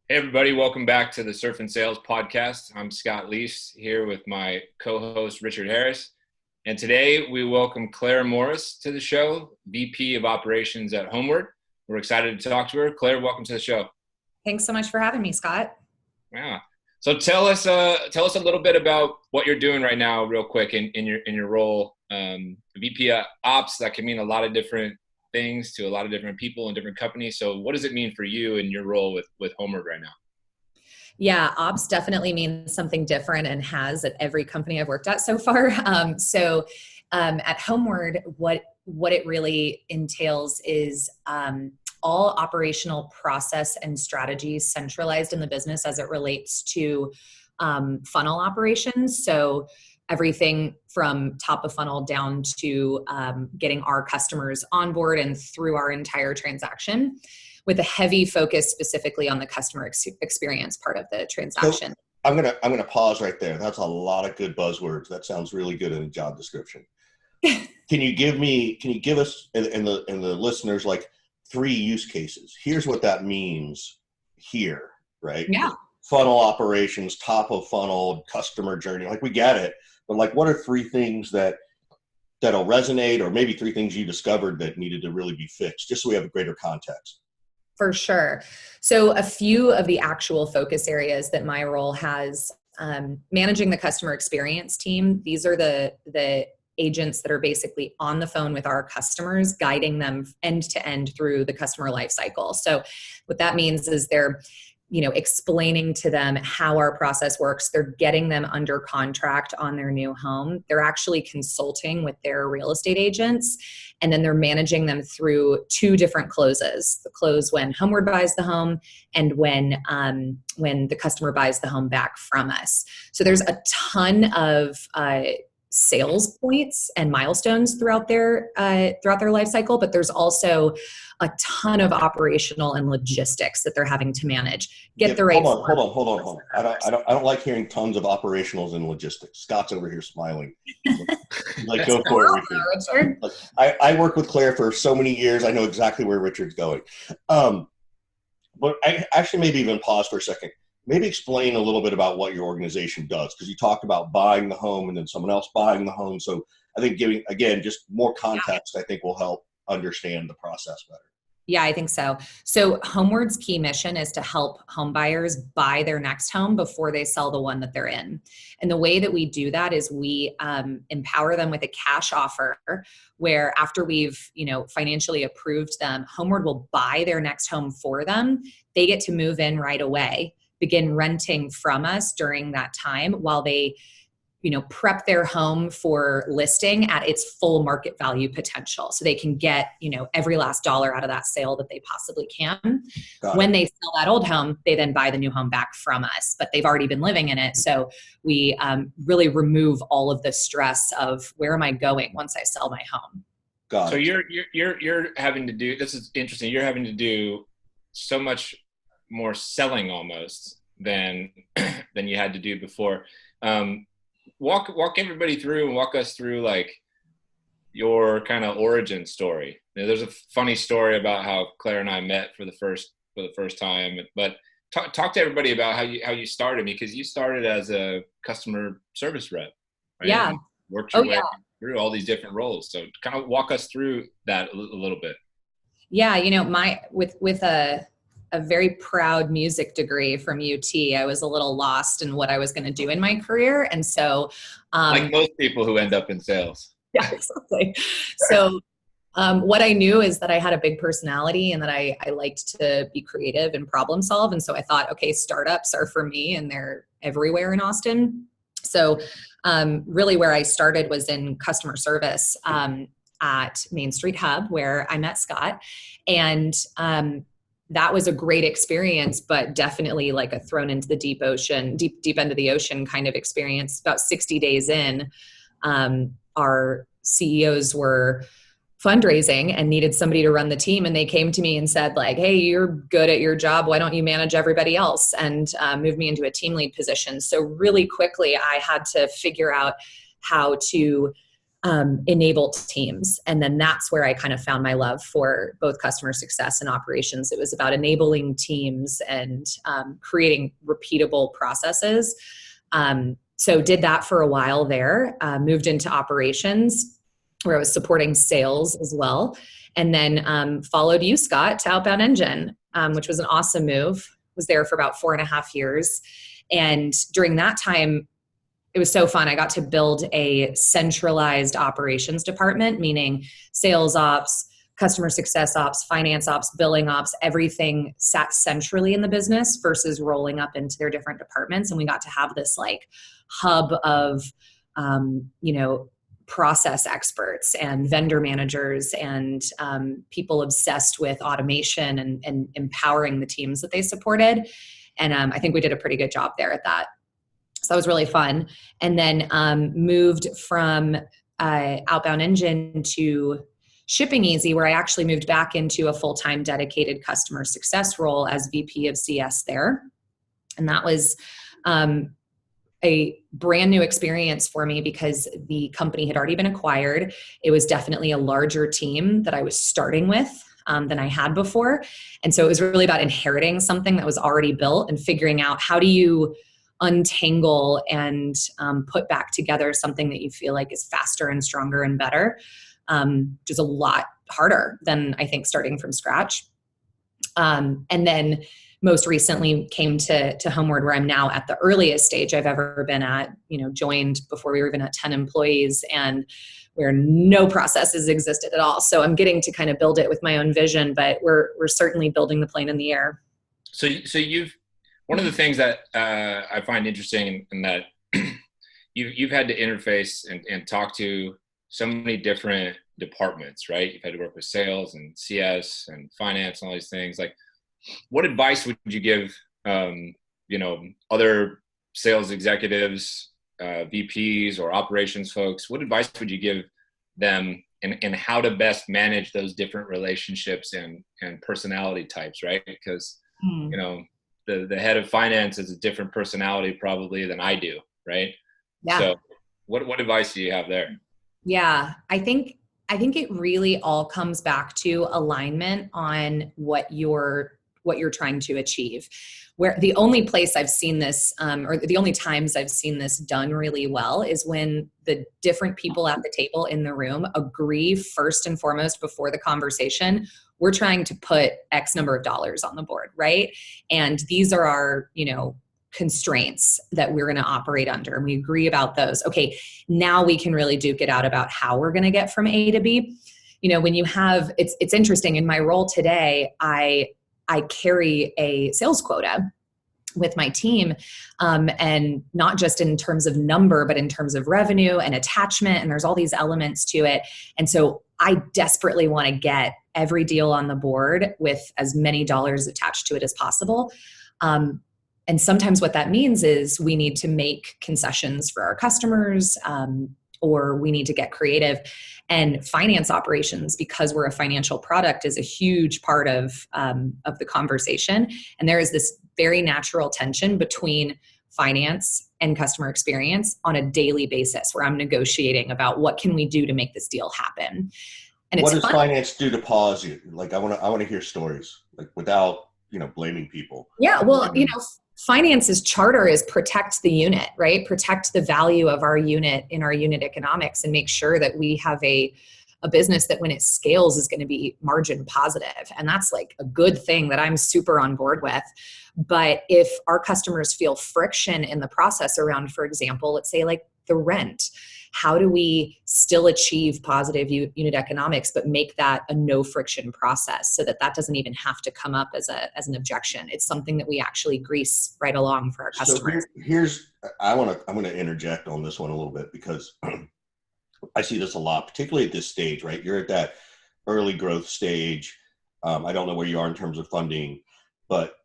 Hey everybody, welcome back to the Surf and Sales podcast. I'm Scott Leese here with my co-host Richard Harris. And today we welcome Claire Morris to the show, VP of Operations at Homeward. We're excited to talk to her. Claire, welcome to the show. Thanks so much for having me, Scott. Yeah. So tell us a little bit about what you're doing right now, real quick, in your role. VP of Ops, that can mean a lot of different things to a lot of different people and different companies. So what does it mean for you in your role with Homeward right now? Yeah, ops definitely means something different and has at every company I've worked at so far. At Homeward, what it really entails is all operational process and strategies centralized in the business as it relates to funnel operations. So everything from top of funnel down to getting our customers on board and through our entire transaction, with a heavy focus specifically on the customer experience part of the transaction. So I'm gonna pause right there. That's a lot of good buzzwords. That sounds really good in a job description. Can you give us and the listeners like 3 use cases? Here's what that means here, right? Yeah. Funnel operations, top of funnel, customer journey. Like we get it, but like what are 3 things that'll resonate, or maybe 3 things you discovered that needed to really be fixed, just so we have a greater context? For sure. So a few of the actual focus areas that my role has, managing the customer experience team. These are the agents that are basically on the phone with our customers, guiding them end to end through the customer life cycle. So what that means is they're explaining to them how our process works. They're getting them under contract on their new home. They're actually consulting with their real estate agents, and then they're managing them through 2 different closes: the close when Homeward buys the home, and when the customer buys the home back from us. So there's a ton of sales points and milestones throughout their life cycle, but there's also a ton of operational and logistics that they're having to manage. Hold on. I don't like hearing tons of operationals and logistics. Scott's over here smiling. Like, go for it, Richard. Look, I work with Claire for so many years. I know exactly where Richard's going. But I actually maybe even pause for a second. Maybe explain a little bit about what your organization does, because you talked about buying the home and then someone else buying the home. So I think giving, again, just more context, I think will help understand the process better. Yeah, I think so. So Homeward's key mission is to help home buyers buy their next home before they sell the one that they're in. And the way that we do that is we empower them with a cash offer where, after we've financially approved them, Homeward will buy their next home for them. They get to move in right away, begin renting from us during that time while they prep their home for listing at its full market value potential. So they can get, every last dollar out of that sale that they possibly can. When they sell that old home, they then buy the new home back from us, but they've already been living in it. So we really remove all of the stress of, where am I going once I sell my home? So you're having to do, this is interesting. You're having to do so much more selling almost than you had to do before. Walk everybody through and walk us through like your kind of origin story. There's a funny story about how Claire and I met for the first time, but talk to everybody about how you started, because you started as a customer service rep, right? Yeah. And worked your way through all these different roles. So kind of walk us through that a little bit. Yeah. With a very proud music degree from UT, I was a little lost in what I was going to do in my career. And so, like most people who end up in sales. Yeah, exactly. So, what I knew is that I had a big personality and that I liked to be creative and problem solve. And so I thought, okay, startups are for me, and they're everywhere in Austin. So, really where I started was in customer service, at Main Street Hub, where I met Scott. And, that was a great experience, but definitely like a thrown into the deep end of the ocean kind of experience. About 60 days in, our CEOs were fundraising and needed somebody to run the team. And they came to me and said like, hey, you're good at your job. Why don't you manage everybody else? And move me into a team lead position. So really quickly, I had to figure out how to enable teams. And then that's where I kind of found my love for both customer success and operations. It was about enabling teams and creating repeatable processes. So did that for a while there, moved into operations where I was supporting sales as well. And then followed you, Scott, to Outbound Engine, which was an awesome move. Was there for about 4.5 years. And during that time, it was so fun. I got to build a centralized operations department, meaning sales ops, customer success ops, finance ops, billing ops, everything sat centrally in the business versus rolling up into their different departments. And we got to have this like hub of, process experts and vendor managers and people obsessed with automation and empowering the teams that they supported. And I think we did a pretty good job there at that. So that was really fun. And then moved from Outbound Engine to Shipping Easy, where I actually moved back into a full-time dedicated customer success role as VP of CS there. And that was a brand new experience for me because the company had already been acquired. It was definitely a larger team that I was starting with than I had before. And so it was really about inheriting something that was already built and figuring out how do you untangle and put back together something that you feel like is faster and stronger and better, which is a lot harder than I think starting from scratch. And then most recently came to Homeward, where I'm now at the earliest stage I've ever been at, joined before we were even at 10 employees and where no processes existed at all. So I'm getting to kind of build it with my own vision, but we're certainly building the plane in the air. So one of the things that I find interesting in that you've had to interface and talk to so many different departments, right? You've had to work with sales and CS and finance and all these things. Like, what advice would you give, other sales executives, VPs or operations folks? What advice would you give them in how to best manage those different relationships and personality types, right? Because, the head of finance is a different personality probably than I do, right? Yeah. So what advice do you have there? Yeah, I think it really all comes back to alignment on what you're trying to achieve. Where the only place I've seen this, or the only times I've seen this done really well is when the different people at the table in the room agree first and foremost before the conversation, we're trying to put X number of dollars on the board, right? And these are our, constraints that we're going to operate under. And we agree about those. Okay, now we can really duke it out about how we're going to get from A to B. When you have, it's interesting in my role today, I carry a sales quota with my team, and not just in terms of number, but in terms of revenue and attachment, and there's all these elements to it. And so I desperately want to get every deal on the board with as many dollars attached to it as possible. And sometimes what that means is we need to make concessions for our customers, or we need to get creative. And finance operations, because we're a financial product, is a huge part of the conversation. And there is this very natural tension between finance and customer experience on a daily basis, where I'm negotiating about what can we do to make this deal happen. And what does finance do to pause you? Like, I want to hear stories, like, without blaming people. Yeah, well, finance's charter is protect the unit, right? Protect the value of our unit in our unit economics and make sure that we have a business that when it scales is going to be margin positive. And that's like a good thing that I'm super on board with. But if our customers feel friction in the process around, for example, let's say like the rent, how do we still achieve positive unit economics, but make that a no friction process so that doesn't even have to come up as an objection? It's something that we actually grease right along for our customers. So I'm going to interject on this one a little bit, because I see this a lot, particularly at this stage, right? You're at that early growth stage. I don't know where you are in terms of funding, but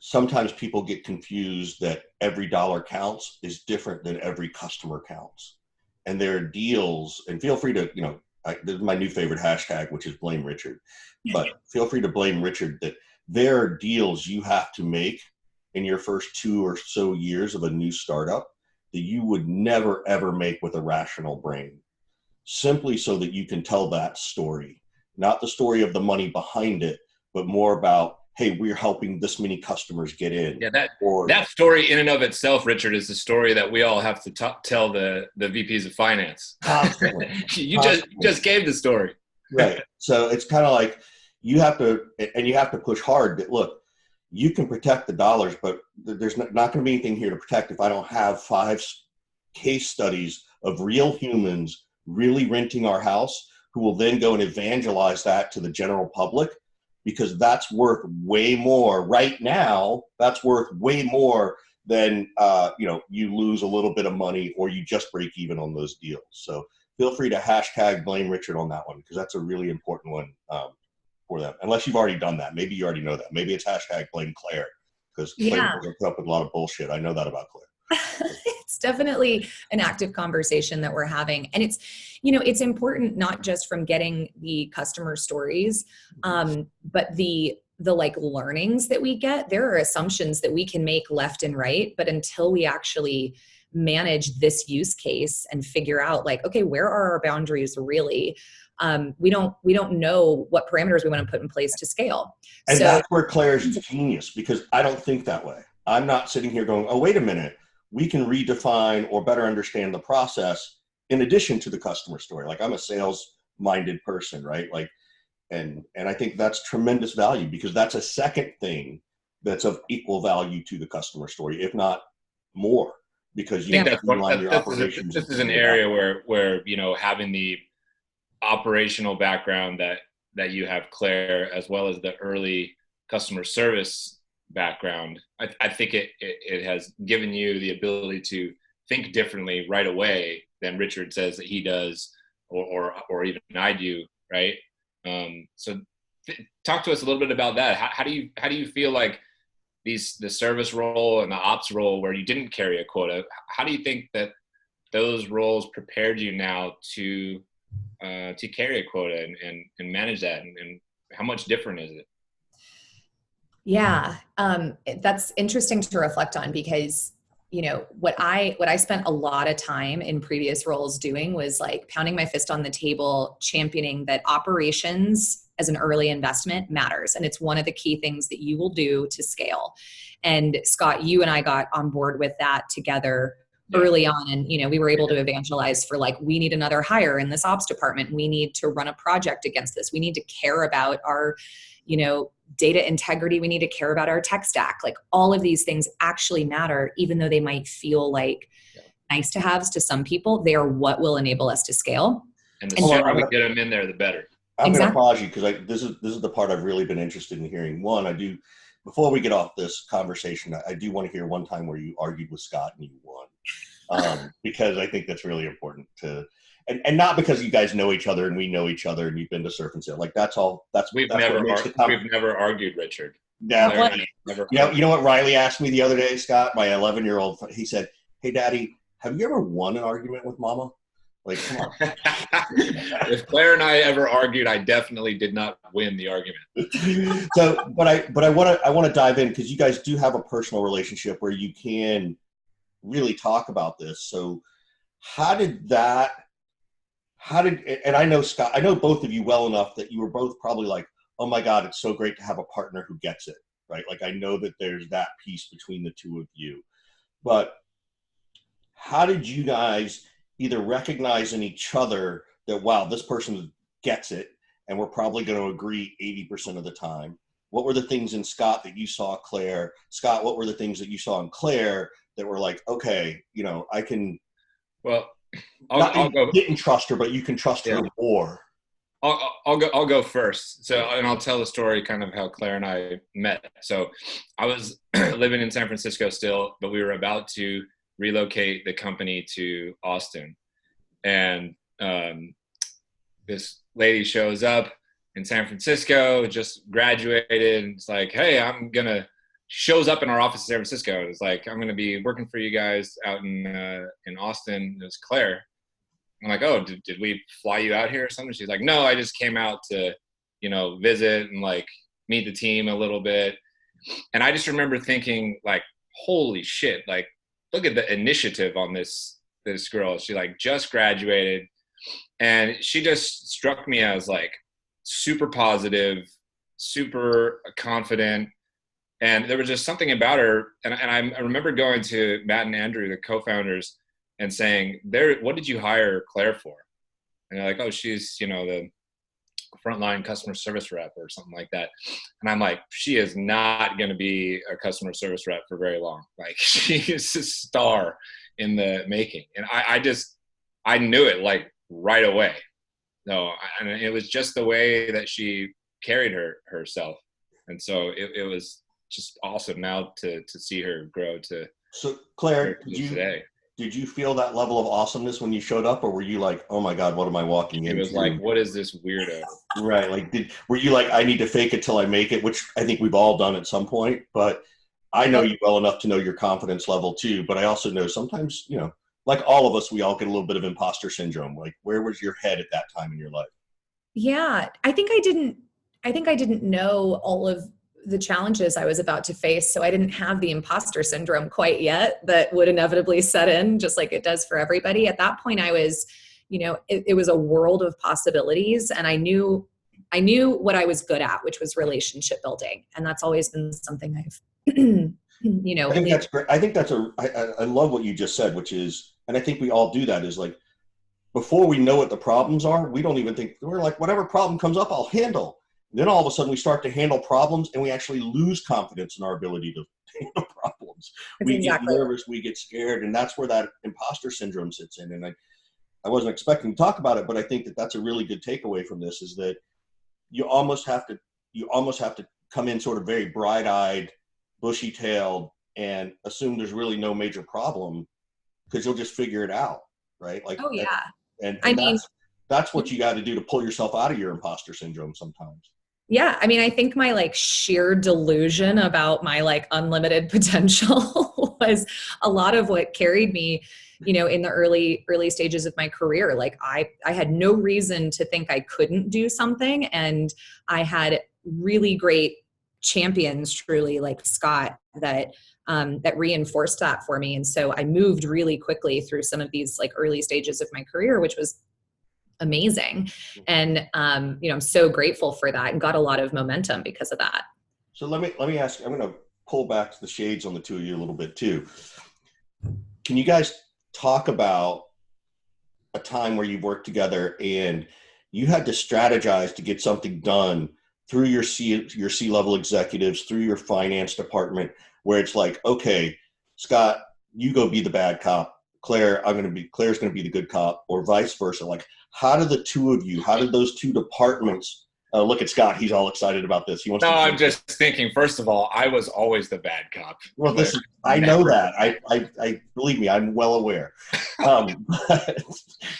sometimes people get confused that every dollar counts is different than every customer counts. And there are deals, and feel free to, this is my new favorite hashtag, which is blame Richard, but feel free to blame Richard, that there are deals you have to make in your first 2 or so years of a new startup that you would never, ever make with a rational brain. simply so that you can tell that story, not the story of the money behind it, but more about, hey, we're helping this many customers get in. Yeah, that story in and of itself, Richard, is the story that we all have to tell the VPs of finance. Constantly. You just gave the story. Right. So it's kind of like you have to push hard that, look, you can protect the dollars, but there's not going to be anything here to protect if I don't have 5 case studies of real humans really renting our house who will then go and evangelize that to the general public, because that's worth way more right now. That's worth way more than, you lose a little bit of money or you just break even on those deals. So feel free to hashtag blame Richard on that one, because that's a really important one for them. Unless you've already done that. Maybe you already know that. Maybe it's hashtag blame Claire, because Claire doesn't put up with a lot of bullshit. I know that about Claire. It's definitely an active conversation that we're having. And it's important not just from getting the customer stories, but the like learnings that we get. There are assumptions that we can make left and right, but until we actually manage this use case and figure out like, okay, where are our boundaries really? We don't know what parameters we want to put in place to scale. And that's where Claire's genius, because I don't think that way. I'm not sitting here going, oh, wait a minute. We can redefine or better understand the process in addition to the customer story. Like, I'm a sales-minded person, right? Like, and I think that's tremendous value, because that's a second thing that's of equal value to the customer story, if not more, because you have to align your operations. This is an area where having the operational background that you have, Claire, as well as the early customer service background, I think it has given you the ability to think differently right away than Richard says that he does, or even I do, right? So talk to us a little bit about that. How do you feel like the service role and the ops role, where you didn't carry a quota, how do you think that those roles prepared you now to carry a quota and manage that, and how much different is it? Yeah, that's interesting to reflect on, because what I spent a lot of time in previous roles doing was like pounding my fist on the table, championing that operations as an early investment matters. And it's one of the key things that you will do to scale. And Scott, you and I got on board with that together early on. And, we were able to evangelize for like, we need another hire in this ops department. We need to run a project against this. We need to care about our, data integrity. We need to care about our tech stack. Like, all of these things actually matter, even though they might feel like nice to haves to some people. They are what will enable us to scale. And the sooner we get them in there, the better. I'm going to pause you, because this is the part I've really been interested in hearing. One, before we get off this conversation, I do want to hear one time where you argued with Scott and you won, because I think that's really important to. And not because you guys know each other and we know each other and you've been to surf and sail. Like, we've never argued, Richard. Never. You know what Riley asked me the other day, Scott, my 11-year-old, he said, "Hey Daddy, have you ever won an argument with Mama?" Like, come on. If Claire and I ever argued, I definitely did not win the argument. So, but I want to dive in, because you guys do have a personal relationship where you can really talk about this. So and I know, Scott, I know both of you well enough that you were both probably like, oh my God, it's so great to have a partner who gets it, right? Like, I know that there's that piece between the two of you. But how did you guys either recognize in each other that, wow, this person gets it, and we're probably going to agree 80% of the time? What were the things in Scott that you saw Claire? Scott, what were the things that you saw in Claire that were like, okay, I can... Well, I'll go. Didn't trust her, but you can trust her more. I'll go first. So, and I'll tell the story kind of how Claire and I met. So, I was living in San Francisco still, but we were about to relocate the company to Austin, and this lady shows up in San Francisco, just graduated, and it's like, hey, shows up in our office in San Francisco. It's like, I'm going to be working for you guys out in Austin. It's Claire. I'm like, oh, did we fly you out here or something? She's like, no, I just came out to, visit and like meet the team a little bit. And I just remember thinking like, holy shit, like, look at the initiative on this girl. She like just graduated, And she just struck me as like super positive, super confident. And there was just something about her. And I remember going to Matt and Andrew, the co-founders, and saying, what did you hire Claire for? And they're like, oh, she's, the frontline customer service rep or something like that. And I'm like, she is not going to be a customer service rep for very long. Like, she is a star in the making. And I knew it like right away. No, and it was just the way that she carried herself. And so it was just awesome now to see her grow to. So Claire, today. Did you feel that level of awesomeness when you showed up, or were you like, oh my God, what am I walking into? It was like, what is this weirdo? Right. Like, were you like, I need to fake it till I make it, which I think we've all done at some point, but I know you well enough to know your confidence level too. But I also know sometimes, like all of us, we all get a little bit of imposter syndrome. Like, where was your head at that time in your life? Yeah, I think I didn't know all of the challenges I was about to face. So I didn't have the imposter syndrome quite yet that would inevitably set in, just like it does for everybody. At that point, I was, it was a world of possibilities, and I knew what I was good at, which was relationship building. And that's always been something I've, I think that's great. I think I love what you just said, which is, and I think we all do that, is like, before we know what the problems are, we don't even think, we're like, whatever problem comes up, I'll handle. Then all of a sudden we start to handle problems, and we actually lose confidence in our ability to handle problems. We get nervous, we get scared, and that's where that imposter syndrome sits in. And I wasn't expecting to talk about it, but I think that that's a really good takeaway from this, is that you almost have to come in sort of very bright-eyed, bushy-tailed, and assume there's really no major problem, because you'll just figure it out, right? Like, oh yeah. And that's what you got to do to pull yourself out of your imposter syndrome sometimes. Yeah. I mean, I think my like sheer delusion about my like unlimited potential was a lot of what carried me, in the early stages of my career. Like I had no reason to think I couldn't do something. And I had really great champions, truly, like Scott, that reinforced that for me. And so I moved really quickly through some of these like early stages of my career, which was amazing. And, I'm so grateful for that, and got a lot of momentum because of that. So let me ask, I'm going to pull back to the shades on the two of you a little bit too. Can you guys talk about a time where you've worked together and you had to strategize to get something done through your C-level executives, through your finance department, where it's like, okay, Scott, you go be the bad cop. Claire's going to be the good cop, or vice versa. Like, how did those two departments, look at Scott, he's all excited about this. I'm just thinking, first of all, I was always the bad cop. Well, I know that. I believe me, I'm well aware. But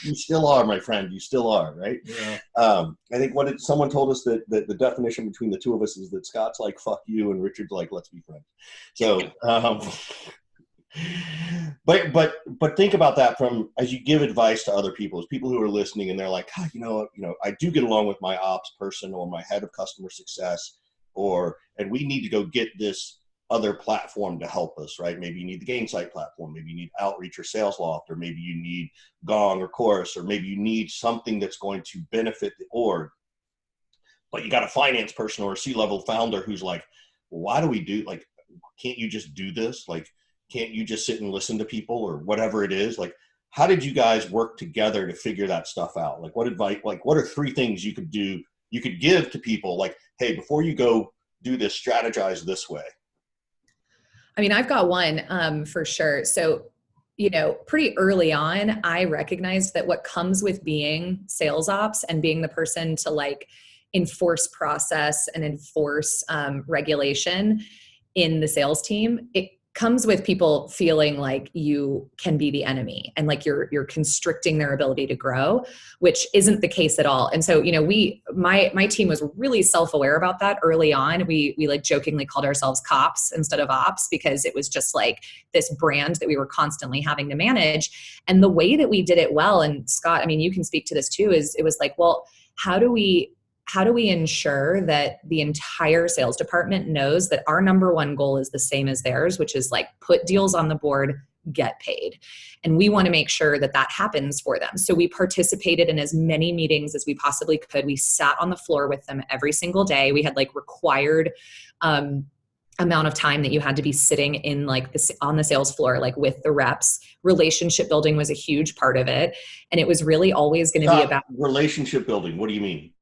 you still are, my friend. You still are, right? Yeah. I think someone told us that the definition between the two of us is that Scott's like, fuck you, and Richard's like, let's be friends. So, but think about that from, as you give advice to other people, as people who are listening and they're like, I do get along with my ops person or my head of customer success, and we need to go get this other platform to help us, right? Maybe you need the Gainsight platform, maybe you need Outreach or SalesLoft, or maybe you need Gong or Chorus, or maybe you need something that's going to benefit the org. But you got a finance person or a C-level founder who's like, well, why do we do, like, can't you just do this? Like, can't you just sit and listen to people, or whatever it is? Like, how did you guys work together to figure that stuff out? Like, what advice, like, what are 3 things you could give to people? Like, hey, before you go do this, strategize this way. I mean, I've got one for sure. So, pretty early on, I recognized that what comes with being sales ops and being the person to like enforce process and enforce regulation in the sales team, it comes with people feeling like you can be the enemy, and like you're constricting their ability to grow, which isn't the case at all. And so, my team was really self-aware about that early on. We like jokingly called ourselves cops instead of ops, because it was just like this brand that we were constantly having to manage. And the way that we did it well, and Scott, I mean, you can speak to this too, is it was like, well, how do we ensure that the entire sales department knows that our number one goal is the same as theirs, which is like put deals on the board, get paid. And we want to make sure that that happens for them. So we participated in as many meetings as we possibly could. We sat on the floor with them every single day. We had like required amount of time that you had to be sitting in like this on the sales floor, like with the reps. Relationship building was a huge part of it. And it was really always going to be about relationship building. What do you mean?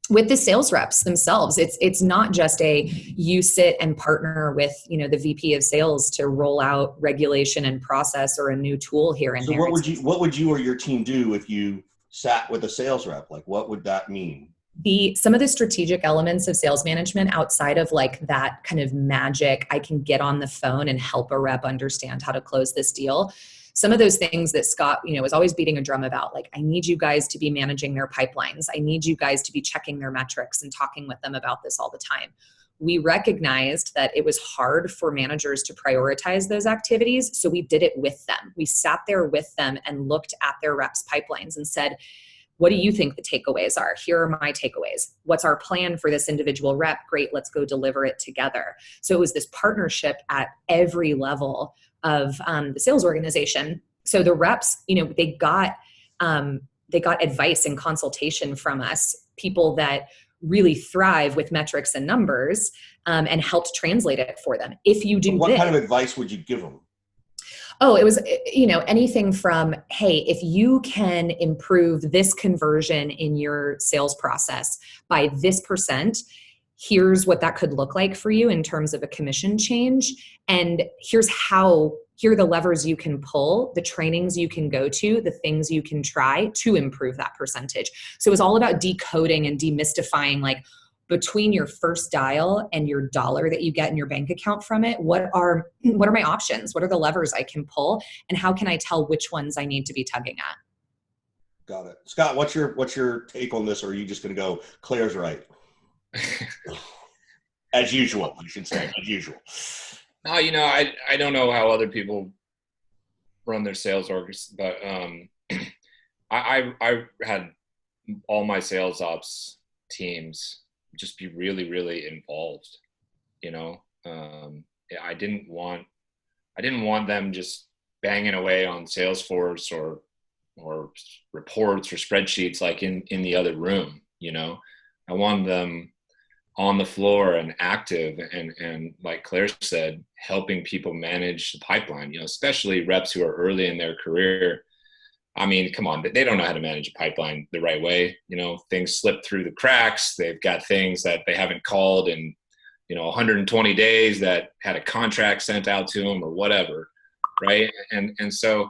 With the sales reps themselves. It's not just you sit and partner with, the VP of sales to roll out regulation and process or a new tool here and there. So what would you or your team do if you sat with a sales rep? Like, what would that mean? Some of the strategic elements of sales management outside of like that kind of magic, I can get on the phone and help a rep understand how to close this deal. Some of those things that Scott, was always beating a drum about, like, I need you guys to be managing their pipelines. I need you guys to be checking their metrics and talking with them about this all the time. We recognized that it was hard for managers to prioritize those activities. So we did it with them. We sat there with them and looked at their reps' pipelines and said, what do you think the takeaways are? Here are my takeaways. What's our plan for this individual rep? Great, let's go deliver it together. So it was this partnership at every level of the sales organization. So the reps, they got advice and consultation from us, people that really thrive with metrics and numbers, and helped translate it for them. If you do what kind of advice would you give them? Oh, it was, anything from, hey, if you can improve this conversion in your sales process by this %, here's what that could look like for you in terms of a commission change. And here are the levers you can pull, the trainings you can go to, the things you can try to improve that percentage. So it was all about decoding and demystifying, like, between your first dial and your dollar that you get in your bank account from it, what are my options? What are the levers I can pull? And how can I tell which ones I need to be tugging at? Got it. Scott, what's your take on this? Or are you just going to go, Claire's right? As usual, you should say, as usual. No, I don't know how other people run their sales orgs, but I had all my sales ops teams just be really, really involved. I didn't want them just banging away on Salesforce or reports or spreadsheets like in the other room. I wanted them on the floor and active and like Claire said, helping people manage the pipeline, especially reps who are early in their career. I mean, come on, they don't know how to manage a pipeline the right way. Things slip through the cracks. They've got things that they haven't called in, 120 days that had a contract sent out to them or whatever. Right. And so,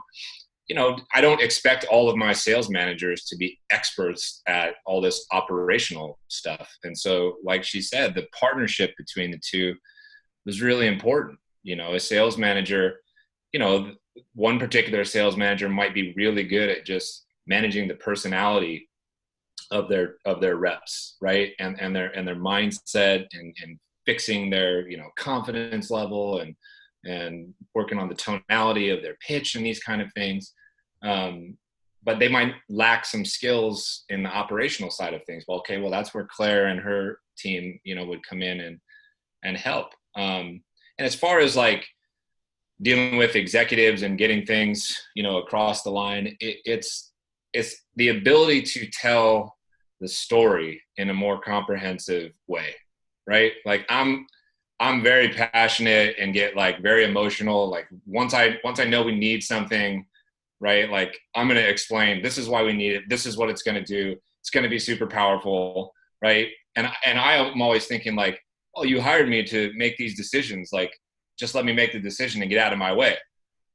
I don't expect all of my sales managers to be experts at all this operational stuff. And so, like she said, the partnership between the two was really important. A sales manager, one particular sales manager might be really good at just managing the personality of their reps, right? And their mindset and fixing their, confidence level and working on the tonality of their pitch and these kind of things. But they might lack some skills in the operational side of things. Well, that's where Claire and her team, would come in and help. And as far as like dealing with executives and getting things, across the line, it's the ability to tell the story in a more comprehensive way, right? Like I'm very passionate and get like very emotional. Like once I know we need something, right? Like I'm going to explain, this is why we need it. This is what it's going to do. It's going to be super powerful. Right. And I'm always thinking like, oh, you hired me to make these decisions. Like, just let me make the decision and get out of my way.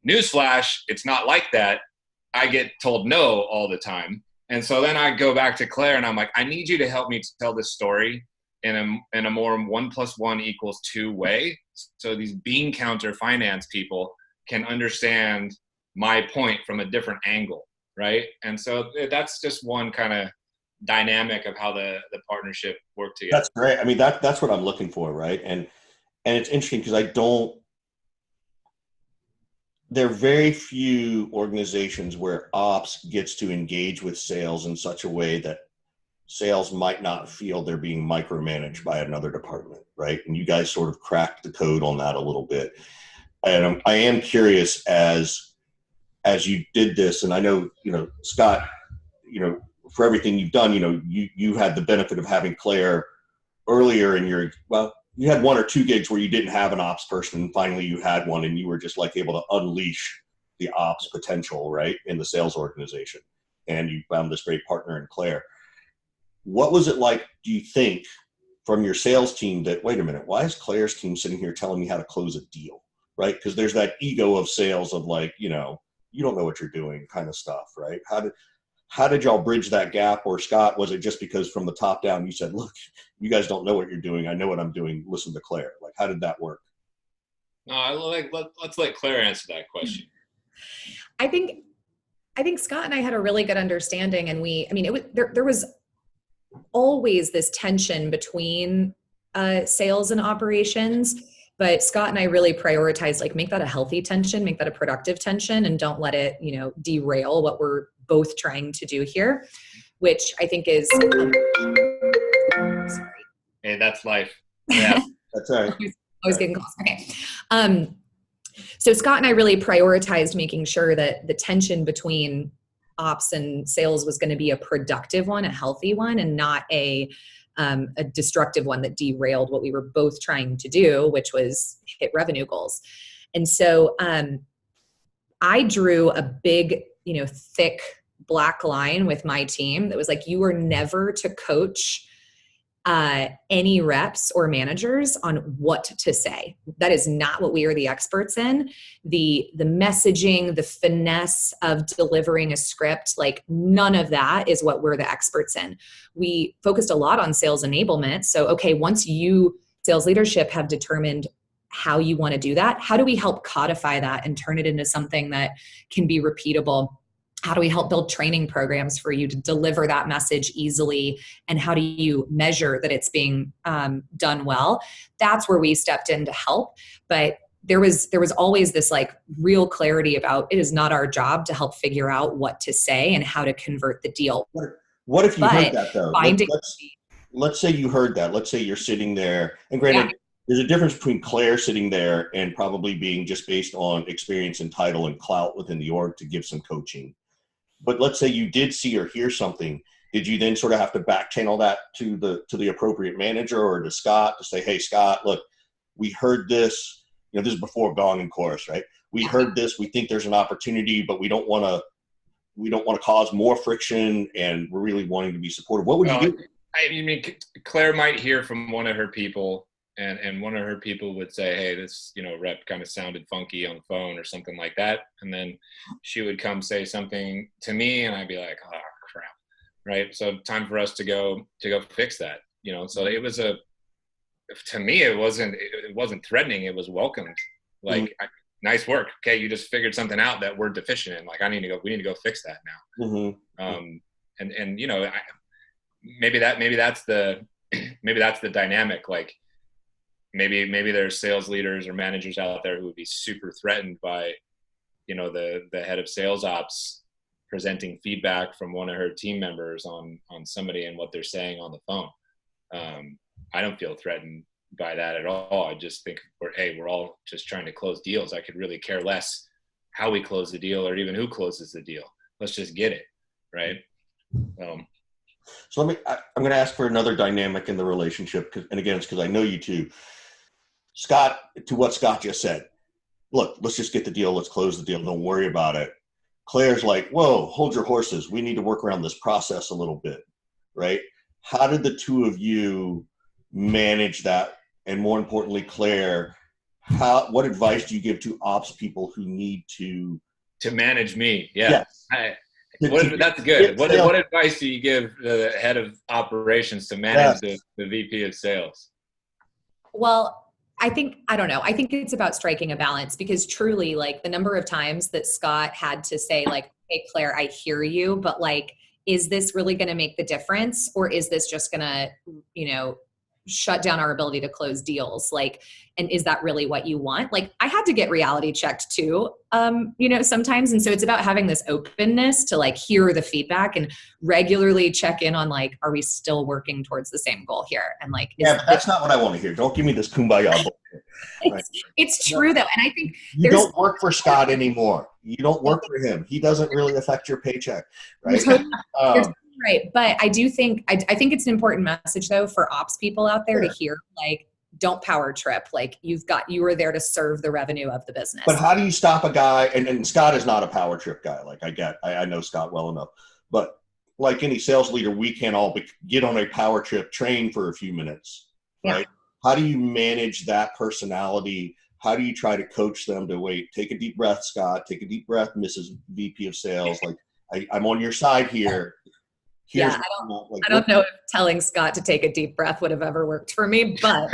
Newsflash, it's not like that. I get told no all the time. And so then I go back to Claire and I'm like, I need you to help me tell this story in a more 1 + 1 = 2 way. So these bean counter finance people can understand my point from a different angle, right? And so that's just one kind of dynamic of how the partnership worked together. That's great. I mean, that's what I'm looking for, right? And it's interesting because there are very few organizations where ops gets to engage with sales in such a way that sales might not feel they're being micromanaged by another department, right? And you guys sort of cracked the code on that a little bit. And I am curious, as as you did this, and I know, Scott, for everything you've done, you had the benefit of having Claire earlier in you had one or two gigs where you didn't have an ops person, and finally you had one, and you were just like able to unleash the ops potential, right, in the sales organization. And you found this great partner in Claire. What was it like, do you think, from your sales team that, wait a minute, why is Claire's team sitting here telling me how to close a deal, right? Because there's that ego of sales of like, you don't know what you're doing kind of stuff, right? How did y'all bridge that gap? Or Scott, was it just because from the top down you said, look, you guys don't know what you're doing. I know what I'm doing. Listen to Claire. Like, how did that work? No, let's let Claire answer that question. I think Scott and I had a really good understanding, and there was always this tension between sales and operations, but Scott and I really prioritized, like, make that a healthy tension, make that a productive tension, and don't let it, derail what we're both trying to do here, which I think is, sorry. Hey, that's life. Yeah, that's all right. I was getting close. Okay. So Scott and I really prioritized making sure that the tension between ops and sales was going to be a productive one, a healthy one, and not a destructive one that derailed what we were both trying to do, which was hit revenue goals. And so I drew a big, thick black line with my team that was like, you are never to coach any reps or managers on what to say. That is not what we are the experts in. The messaging, the finesse of delivering a script, like, none of that is what we're the experts in. We focused a lot on sales enablement. So, okay, once you, sales leadership, have determined how you want to do that, how do we help codify that and turn it into something that can be repeatable? How do we help build training programs for you to deliver that message easily? And how do you measure that it's being done well? That's where we stepped in to help. But there was always this, like, real clarity about, it is not our job to help figure out what to say and how to convert the deal. What if you heard that, though? Let's say you heard that. Let's say you're sitting there, and granted, there's a difference between Claire sitting there and probably being just based on experience and title and clout within the org to give some coaching. But let's say you did see or hear something. Did you then sort of have to back channel that to the appropriate manager or to Scott to say, hey, Scott, look, we heard this, this is before gong and chorus, right? We heard this, we think there's an opportunity, but we don't want to cause more friction, and we're really wanting to be supportive. What would you do? I mean, Claire might hear from one of her people, and one of her people would say, hey, this, rep kind of sounded funky on the phone or something like that. And then she would come say something to me, and I'd be like, oh, crap. Right. So time for us to go fix that, so it was to me, it wasn't threatening. It was welcomed. Like, nice work. Okay. You just figured something out that we're deficient in. Like, we need to go fix that now. Mm-hmm. And maybe that's the dynamic. Like, maybe there's sales leaders or managers out there who would be super threatened by, the head of sales ops presenting feedback from one of her team members on somebody and what they're saying on the phone. I don't feel threatened by that at all. I just think we're all just trying to close deals. I could really care less how we close the deal or even who closes the deal. Let's just get it. Right. So I'm going to ask for another dynamic in the relationship. And again, it's because I know you two. Scott, to what Scott just said, look, let's just get the deal. Let's close the deal. Don't worry about it. Claire's like, whoa, hold your horses. We need to work around this process a little bit, right? How did the two of you manage that? And more importantly, Claire, what advice do you give to ops people who need to manage me? Yeah. Yes. That's good. What advice do you give the head of operations to manage the VP of sales? Well, I think it's about striking a balance, because truly, like, the number of times that Scott had to say, like, hey, Claire, I hear you, but, like, is this really going to make the difference? Or is this just going to, shut down our ability to close deals? Like, and is that really what you want? Like, I had to get reality checked too, sometimes. And so it's about having this openness to, like, hear the feedback and regularly check in on, like, are we still working towards the same goal here? And, like, but that's not what I want to hear. Don't give me this kumbaya bullshit. Right. It's true though. And I think you don't work for Scott anymore. You don't work for him. He doesn't really affect your paycheck. Right. You're totally right. But I do think, I think it's an important message though, for ops people out there to hear, like, don't power trip. Like you were there to serve the revenue of the business. But how do you stop a guy? And Scott is not a power trip guy. Like I know Scott well enough, but like any sales leader, we can't all get on a power trip, train for a few minutes, right? Yeah. How do you manage that personality? How do you try to coach them to wait? Take a deep breath, Scott. Take a deep breath, Mrs. VP of Sales. Like I'm on your side here. I don't know if telling Scott to take a deep breath would have ever worked for me, but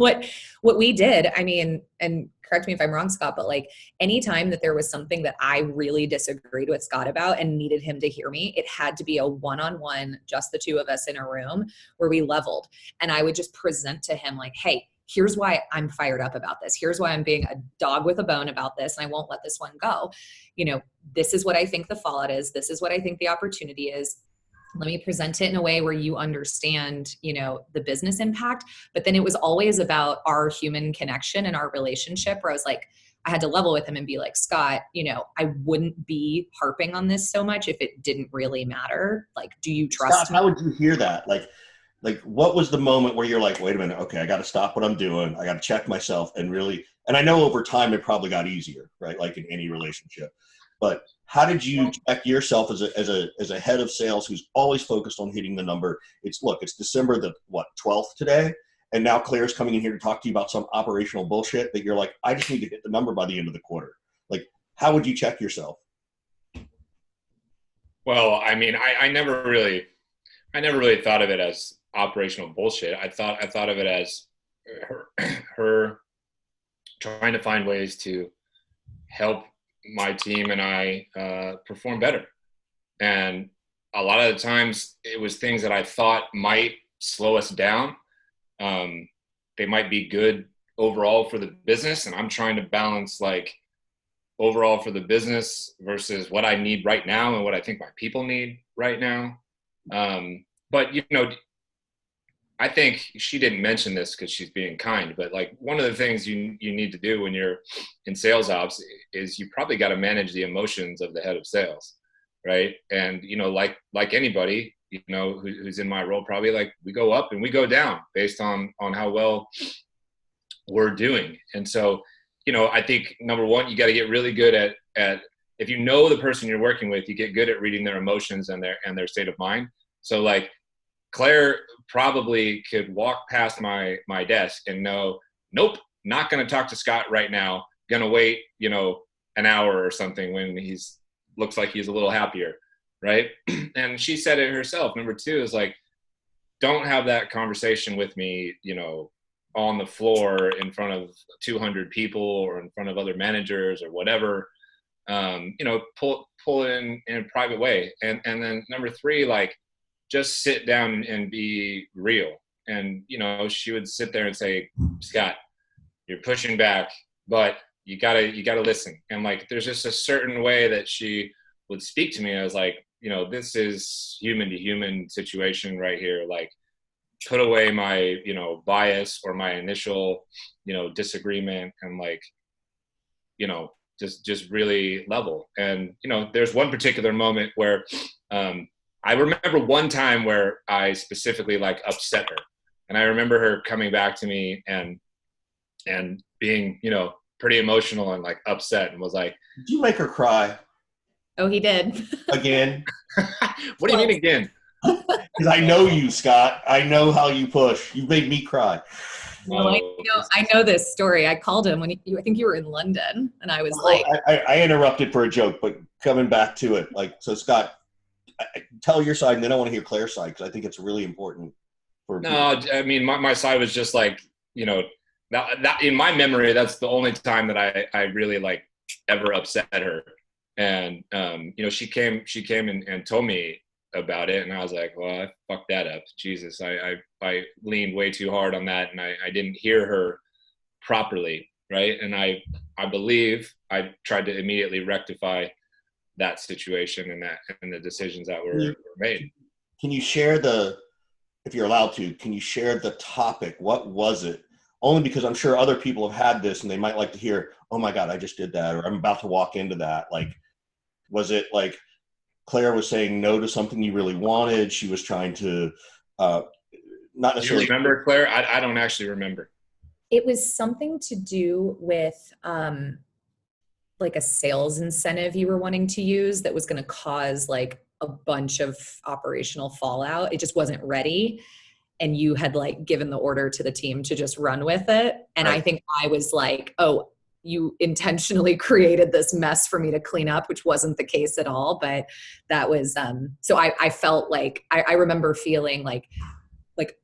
what we did, I mean, and correct me if I'm wrong, Scott, but like anytime that there was something that I really disagreed with Scott about and needed him to hear me, it had to be a one-on-one, just the two of us in a room where we leveled. And I would just present to him like, hey, here's why I'm fired up about this. Here's why I'm being a dog with a bone about this. And I won't let this one go. You know, this is what I think the fallout is. This is what I think the opportunity is. Let me present it in a way where you understand, you know, the business impact. But then it was always about our human connection and our relationship, where I was like, I had to level with him and be like, Scott, you know, I wouldn't be harping on this so much if it didn't really matter. Like, do you trust Scott, me? How would you hear that? Like what was the moment where you're like, wait a minute, okay, I got to stop what I'm doing. I got to check myself and really, and I know over time it probably got easier, right? Like in any relationship, but how did you check yourself as a head of sales who's always focused on hitting the number? It's December the 12th today. And now Claire's coming in here to talk to you about some operational bullshit that you're like, I just need to hit the number by the end of the quarter. Like, how would you check yourself? Well, I mean, I never really thought of it as operational bullshit. I thought of it as her trying to find ways to help my team and I perform better. And a lot of the times it was things that I thought might slow us down. They might be good overall for the business, and I'm trying to balance like overall for the business versus what I need right now and what I think my people need right now. But you know, I think she didn't mention this because she's being kind, but like one of the things you need to do when you're in sales ops is you probably got to manage the emotions of the head of sales, right? And you know, like anybody, you know, who's in my role, probably like we go up and we go down based on how well we're doing. And so, you know, I think number one, you got to get really good at if you know the person you're working with, you get good at reading their emotions and their state of mind. So like Claire probably could walk past my desk and know, nope, not going to talk to Scott right now. Going to wait, you know, an hour or something when looks like he's a little happier, right? And she said it herself. Number two is like, don't have that conversation with me, you know, on the floor in front of 200 people or in front of other managers or whatever. You know, pull it in a private way. And then number three, like, just sit down and be real. And, you know, she would sit there and say, Scott, you're pushing back, but you gotta listen. And like, there's just a certain way that she would speak to me. I was like, you know, this is human to human situation right here. Like, put away my, you know, bias or my initial, you know, disagreement, and like, you know, just really level. And, you know, there's one particular moment where, I remember one time where I specifically like upset her, and I remember her coming back to me and being, you know, pretty emotional and like upset, and was like, did you make her cry? Oh, he did. Again? What do you mean again? Because I know you, Scott. I know how you push. You made me cry. Well, I know this story. I called him when I think you were in London, and I was like, I interrupted for a joke, but coming back to it, like, so Scott, tell your side, and then I want to hear Claire's side, because I think it's really important. No, I mean, my side was just like, you know, that in my memory, that's the only time that I really like ever upset her. And, you know, she came and told me about it, and I was like, well, I fucked that up. Jesus, I leaned way too hard on that, and I didn't hear her properly, right? And I believe I tried to immediately rectify that situation and the decisions that were made. Can you share if you're allowed to, can you share the topic? What was it? only because I'm sure other people have had this and they might like to hear, oh my God, I just did that, or I'm about to walk into that. Like, was it like Claire was saying no to something you really wanted? She was trying to, not necessarily. Do you remember, Claire? I don't actually remember. It was something to do with like a sales incentive you were wanting to use that was going to cause like a bunch of operational fallout. It just wasn't ready. And you had like given the order to the team to just run with it. And right. I think I was like, oh, you intentionally created this mess for me to clean up, which wasn't the case at all. But that was, so I felt like, I remember feeling like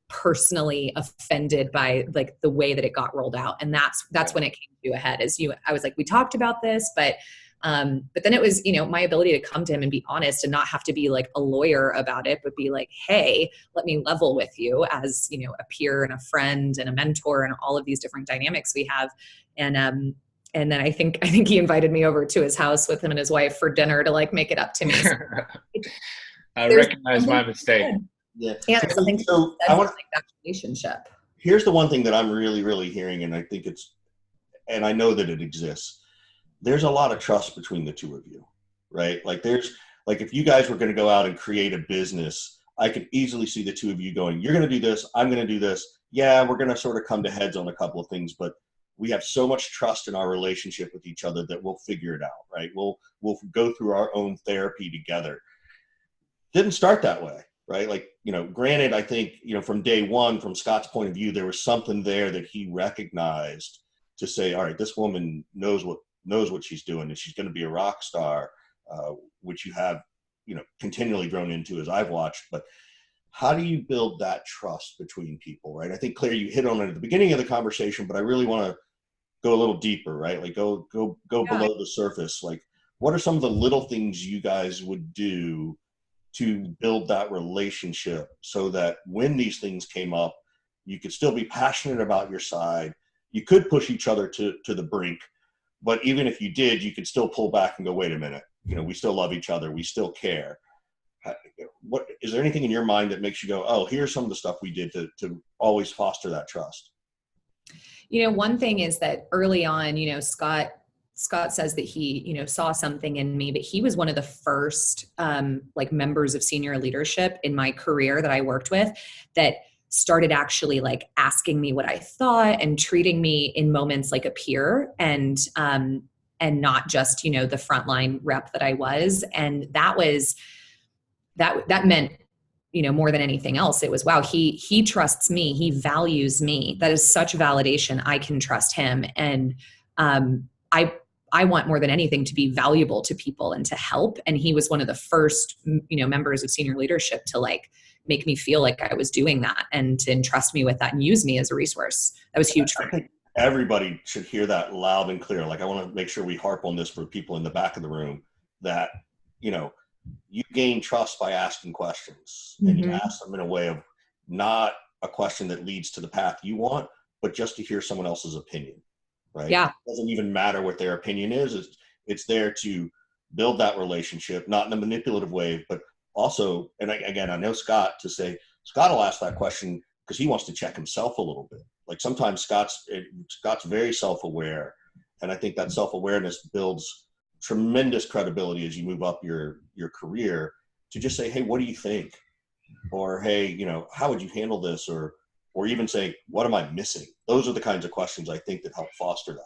personally offended by like the way that it got rolled out. And that's when it came to a head I was like, we talked about this, but then it was, my ability to come to him and be honest and not have to be like a lawyer about it, but be like, hey, let me level with you as, a peer and a friend and a mentor and all of these different dynamics we have. And then I think he invited me over to his house with him and his wife for dinner to like make it up to me. So I recognize my mistake. Yeah. There's something so I want like that relationship. Here's the one thing that I'm really, really hearing, and I think and I know that it exists. There's a lot of trust between the two of you, right? Like if you guys were going to go out and create a business, I could easily see the two of you going, you're going to do this, I'm going to do this. Yeah, we're going to sort of come to heads on a couple of things, but we have so much trust in our relationship with each other that we'll figure it out, right? We'll go through our own therapy together. Didn't start that way, right? Like, granted, I think, from day one, from Scott's point of view, there was something there that he recognized to say, all right, this woman knows what she's doing and she's going to be a rock star, which you have, continually grown into as I've watched. But how do you build that trust between people, right? I think, Claire, you hit on it at the beginning of the conversation, but I really want to go a little deeper, right? Like go below the surface. Like, what are some of the little things you guys would do to build that relationship so that when these things came up, you could still be passionate about your side? You could push each other to the brink, but even if you did, you could still pull back and go, wait a minute, we still love each other. We still care. What is there anything in your mind that makes you go, oh, here's some of the stuff we did to always foster that trust? One thing is that early on, Scott says that he, saw something in me, but he was one of the first like members of senior leadership in my career that I worked with that started actually like asking me what I thought and treating me in moments like a peer and not just, the frontline rep that I was. And that meant, more than anything else, it was, wow, he trusts me. He values me. That is such validation. I can trust him. And I want more than anything to be valuable to people and to help. And he was one of the first, members of senior leadership to like make me feel like I was doing that and to entrust me with that and use me as a resource. That was huge for me. I think everybody should hear that loud and clear. Like, I want to make sure we harp on this for people in the back of the room that, you gain trust by asking questions, and you ask them in a way of not a question that leads to the path you want, but just to hear someone else's opinion, right? Yeah. It doesn't even matter what their opinion is. It's there to build that relationship, not in a manipulative way, but also, and I know Scott will ask that question because he wants to check himself a little bit. Like sometimes Scott's very self-aware, and I think that self-awareness builds tremendous credibility as you move up your career to just say, hey, what do you think? Or, hey, how would you handle this? Or even say, what am I missing? Those are the kinds of questions I think that help foster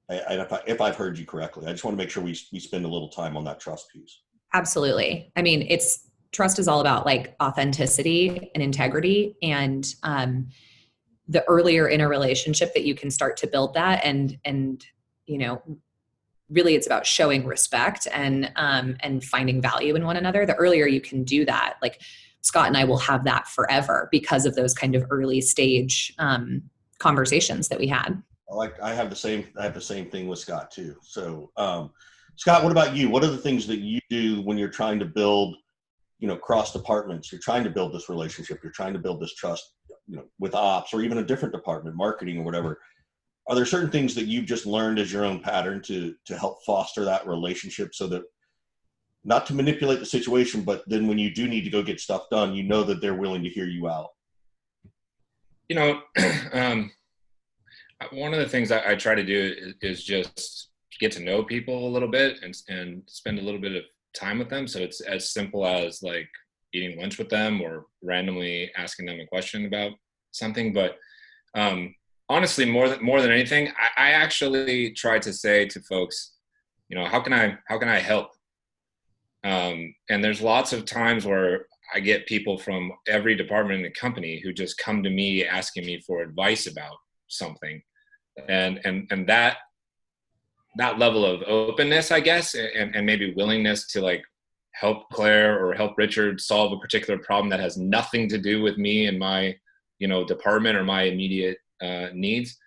that. If I've heard you correctly, I just want to make sure we spend a little time on that trust piece. Absolutely. I mean, trust is all about like authenticity and integrity. And the earlier in a relationship that you can start to build that and really it's about showing respect and finding value in one another. The earlier you can do that, like Scott and I will have that forever because of those kind of early stage conversations that we had. I have the same thing with Scott too. So Scott, what about you? What are the things that you do when you're trying to build, cross departments? You're trying to build this relationship. You're trying to build this trust, with ops or even a different department, marketing or whatever. Are there certain things that you've just learned as your own pattern to help foster that relationship so that not to manipulate the situation, but then when you do need to go get stuff done, that they're willing to hear you out? you know, one of the things I try to do is just get to know people a little bit and spend a little bit of time with them. So it's as simple as like eating lunch with them or randomly asking them a question about something. But honestly, more than anything, I actually try to say to folks, you know, how can I help? And there's lots of times where I get people from every department in the company who just come to me asking me for advice about something, and that level of openness, I guess, and maybe willingness to like help Claire or help Richard solve a particular problem that has nothing to do with me and my, you know, department or my immediate needs.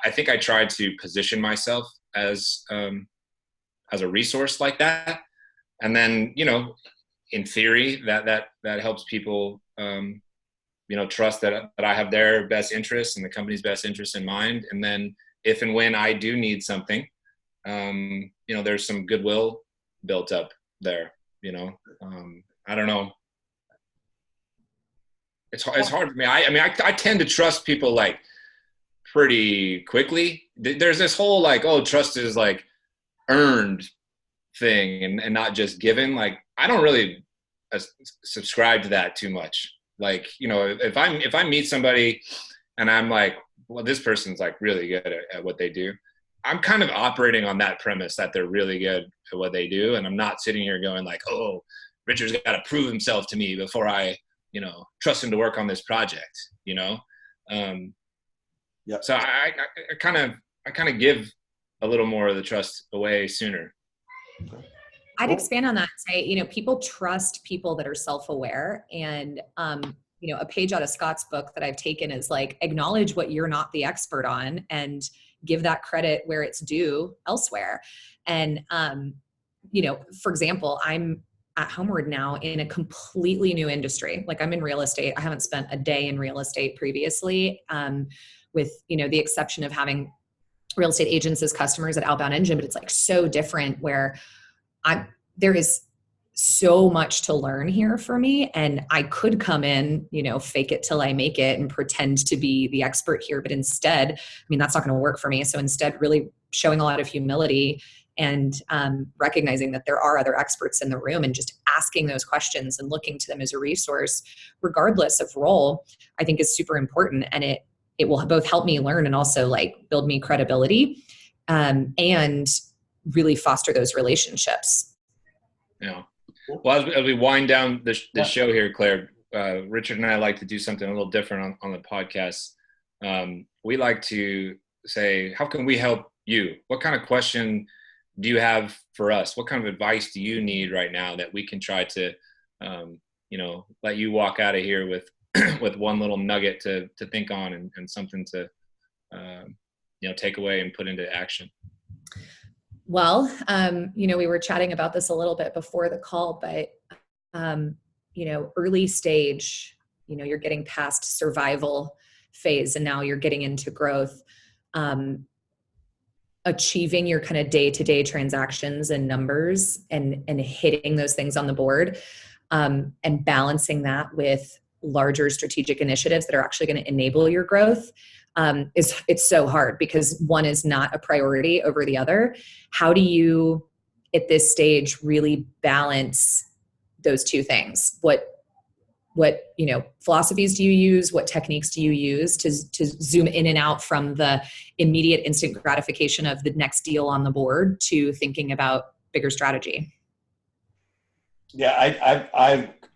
I think I try to position myself as a resource like that, and then, you know, in theory, that helps people, you know, trust that I have their best interests and the company's best interests in mind. And then if and when I do need something, you know, there's some goodwill built up there. You know, I don't know. It's hard for me. I mean, I tend to trust people like pretty quickly. There's this whole like, oh, trust is like earned thing and not just given. Like, I don't really subscribe to that too much. Like, you know, if I meet somebody and I'm like, well, this person's like really good at what they do, I'm kind of operating on that premise that they're really good at what they do. And I'm not sitting here going like, oh, Richard's got to prove himself to me before I, you know, trust him to work on this project, you know? Yeah. So I kind of give a little more of the trust away sooner. Okay. I'd expand on that and say, you know, people trust people that are self-aware. And, you know, a page out of Scott's book that I've taken is like, acknowledge what you're not the expert on and give that credit where it's due elsewhere. And, you know, for example, I'm at Homeward now in a completely new industry. Like, I'm in real estate. I haven't spent a day in real estate previously, with, you know, the exception of having real estate agents as customers at Outbound Engine, but it's like so different where there is so much to learn here for me. And I could come in, you know, fake it till I make it and pretend to be the expert here. But instead, I mean, that's not going to work for me. So instead, really showing a lot of humility and recognizing that there are other experts in the room and just asking those questions and looking to them as a resource, regardless of role, I think is super important. And it will both help me learn and also like build me credibility, and really foster those relationships. Yeah. Well, as we wind down the show here, Claire, Richard and I like to do something a little different on the podcast. We like to say, how can we help you? What kind of question do you have for us? What kind of advice do you need right now that we can try to, you know, let you walk out of here with with one little nugget to think on and something to, you know, take away and put into action? Well, you know, we were chatting about this a little bit before the call, but, you know, early stage, you know, you're getting past survival phase and now you're getting into growth. Achieving your kind of day-to-day transactions and numbers and hitting those things on the board, and balancing that with larger strategic initiatives that are actually going to enable your growth, it's so hard because one is not a priority over the other. How do you, at this stage, really balance those two things? What you know, philosophies do you use? What techniques do you use to zoom in and out from the immediate instant gratification of the next deal on the board to thinking about bigger strategy? Yeah,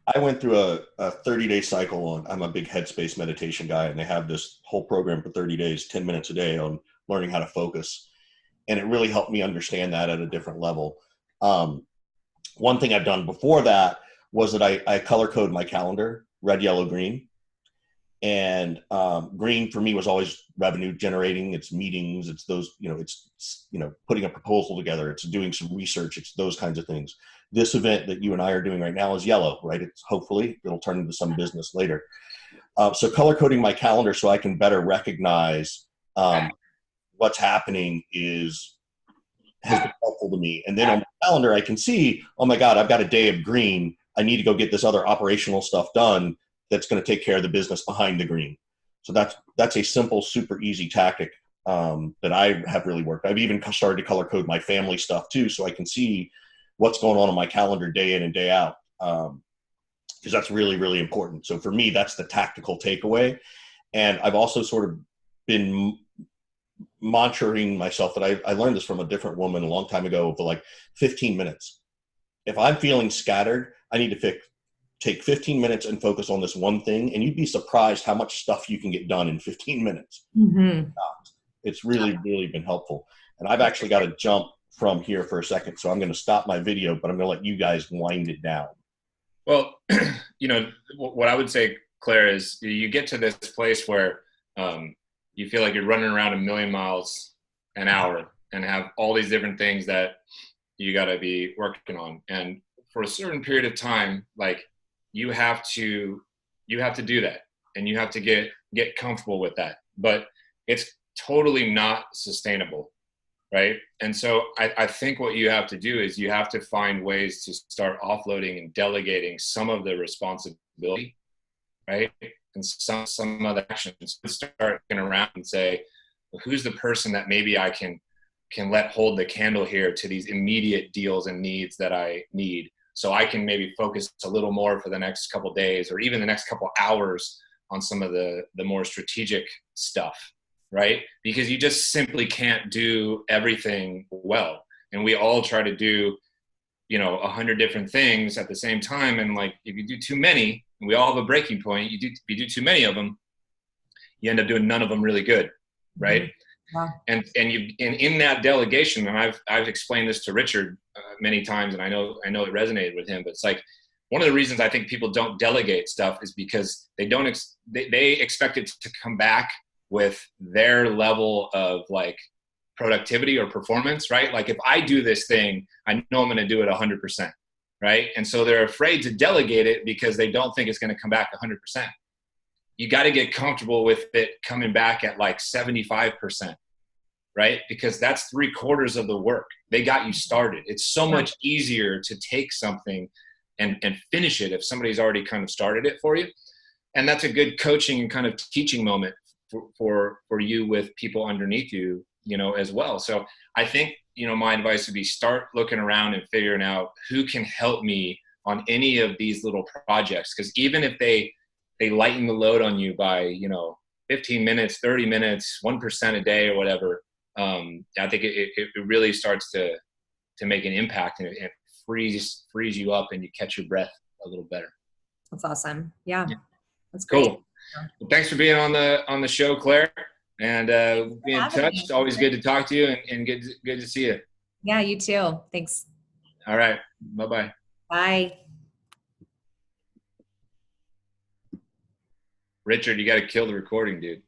I went through a 30-day cycle on, I'm a big Headspace meditation guy, and they have this whole program for 30 days, 10 minutes a day on learning how to focus. And it really helped me understand that at a different level. One thing I've done before that was that I color code my calendar, red, yellow, green. And green for me was always revenue generating. It's meetings. It's those, you know, it's, you know, putting a proposal together. It's doing some research. It's those kinds of things. This event that you and I are doing right now is yellow, right? It's hopefully it'll turn into some business later. So color coding my calendar so I can better recognize what's happening has been helpful to me. And then on the calendar, I can see, oh my God, I've got a day of green. I need to go get this other operational stuff done that's going to take care of the business behind the green. So that's a simple, super easy tactic that I have really worked. I've even started to color code my family stuff too, so I can see what's going on my calendar day in and day out, because that's really, really important. So for me, that's the tactical takeaway. And I've also sort of been monitoring myself that I learned this from a different woman a long time ago, but like 15 minutes. If I'm feeling scattered, I need to take 15 minutes and focus on this one thing. And you'd be surprised how much stuff you can get done in 15 minutes. Mm-hmm. It's really, really been helpful. And I've actually got to jump from here for a second. So I'm going to stop my video, but I'm going to let you guys wind it down. Well, what I would say, Claire, is you get to this place where you feel like you're running around a million miles an hour and have all these different things that you got to be working on. And for a certain period of time, like you have to do that, and you have to get comfortable with that. But it's totally not sustainable, right? And so I think what you have to do is you have to find ways to start offloading and delegating some of the responsibility, right? And some of the actions. Start looking around and say, well, who's the person that maybe I can let hold the candle here to these immediate deals and needs that I need, so I can maybe focus a little more for the next couple of days or even the next couple of hours on some of the more strategic stuff, right? Because you just simply can't do everything well. And we all try to do, 100 different things at the same time. And like, if you do too many, and we all have a breaking point, if you do too many of them, you end up doing none of them really good, right? Wow. And in that delegation, and I've explained this to Richard many times, and I know it resonated with him, but it's like, one of the reasons I think people don't delegate stuff is because they expect it to come back with their level of like productivity or performance, right? Like if I do this thing, I know I'm going to do it 100%, right? And so they're afraid to delegate it because they don't think it's going to come back 100%. You got to get comfortable with it coming back at like 75%, right? Because that's 3/4 of the work. They got you started. It's so much easier to take something and finish it if somebody's already kind of started it for you. And that's a good coaching and kind of teaching moment for you with people underneath you, as well. So I think, my advice would be start looking around and figuring out who can help me on any of these little projects. Because even if they lighten the load on you by, 15 minutes, 30 minutes, 1% a day or whatever, I think it really starts to make an impact, and it frees you up, and you catch your breath a little better. That's awesome. Yeah. That's great. Cool. Well, thanks for being on the show, Claire, and we'll be in touch. It's always good to talk to you, and good to see you. Yeah, you too. Thanks. All right. Bye-bye. Bye. Richard, you got to kill the recording, dude.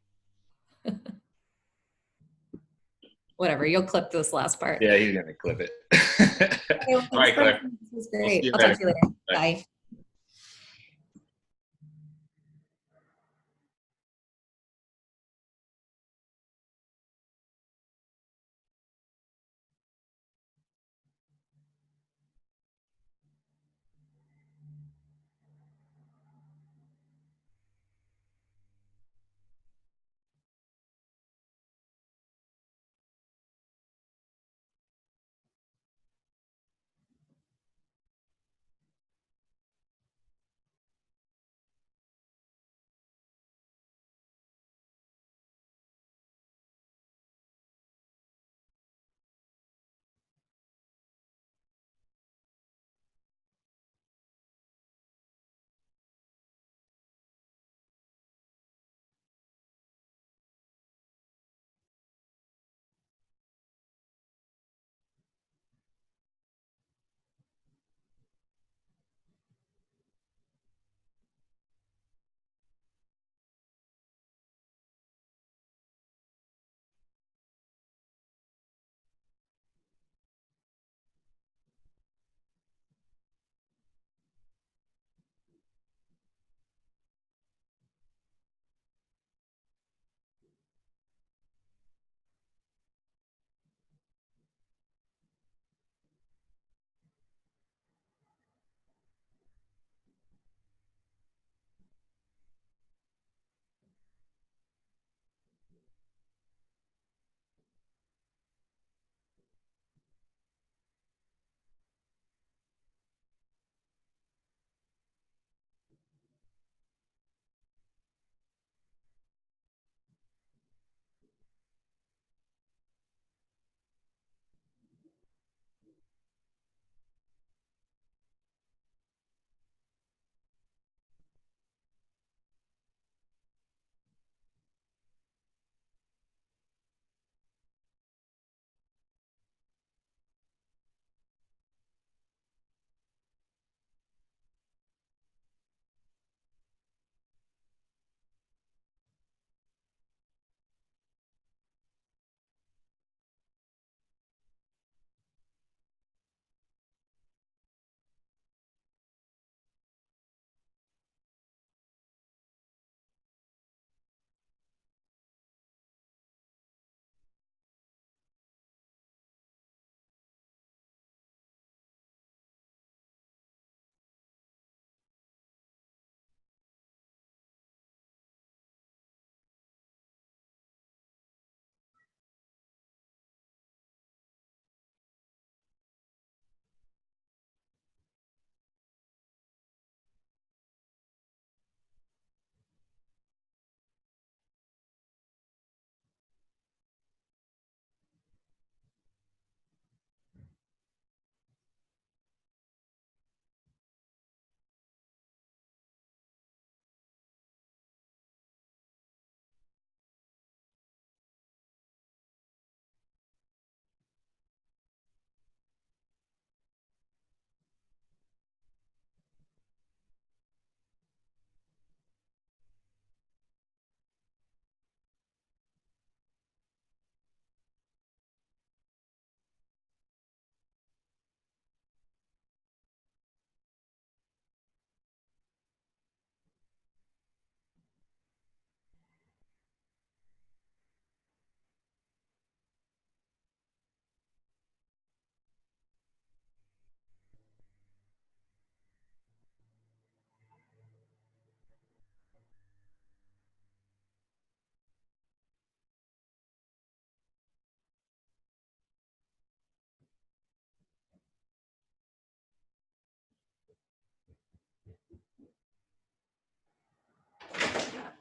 Whatever. You'll clip this last part. Yeah, he's going to clip it. Okay, well, All right, Claire. This was great. We'll I'll talk to you later. Bye. Bye.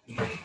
Bye.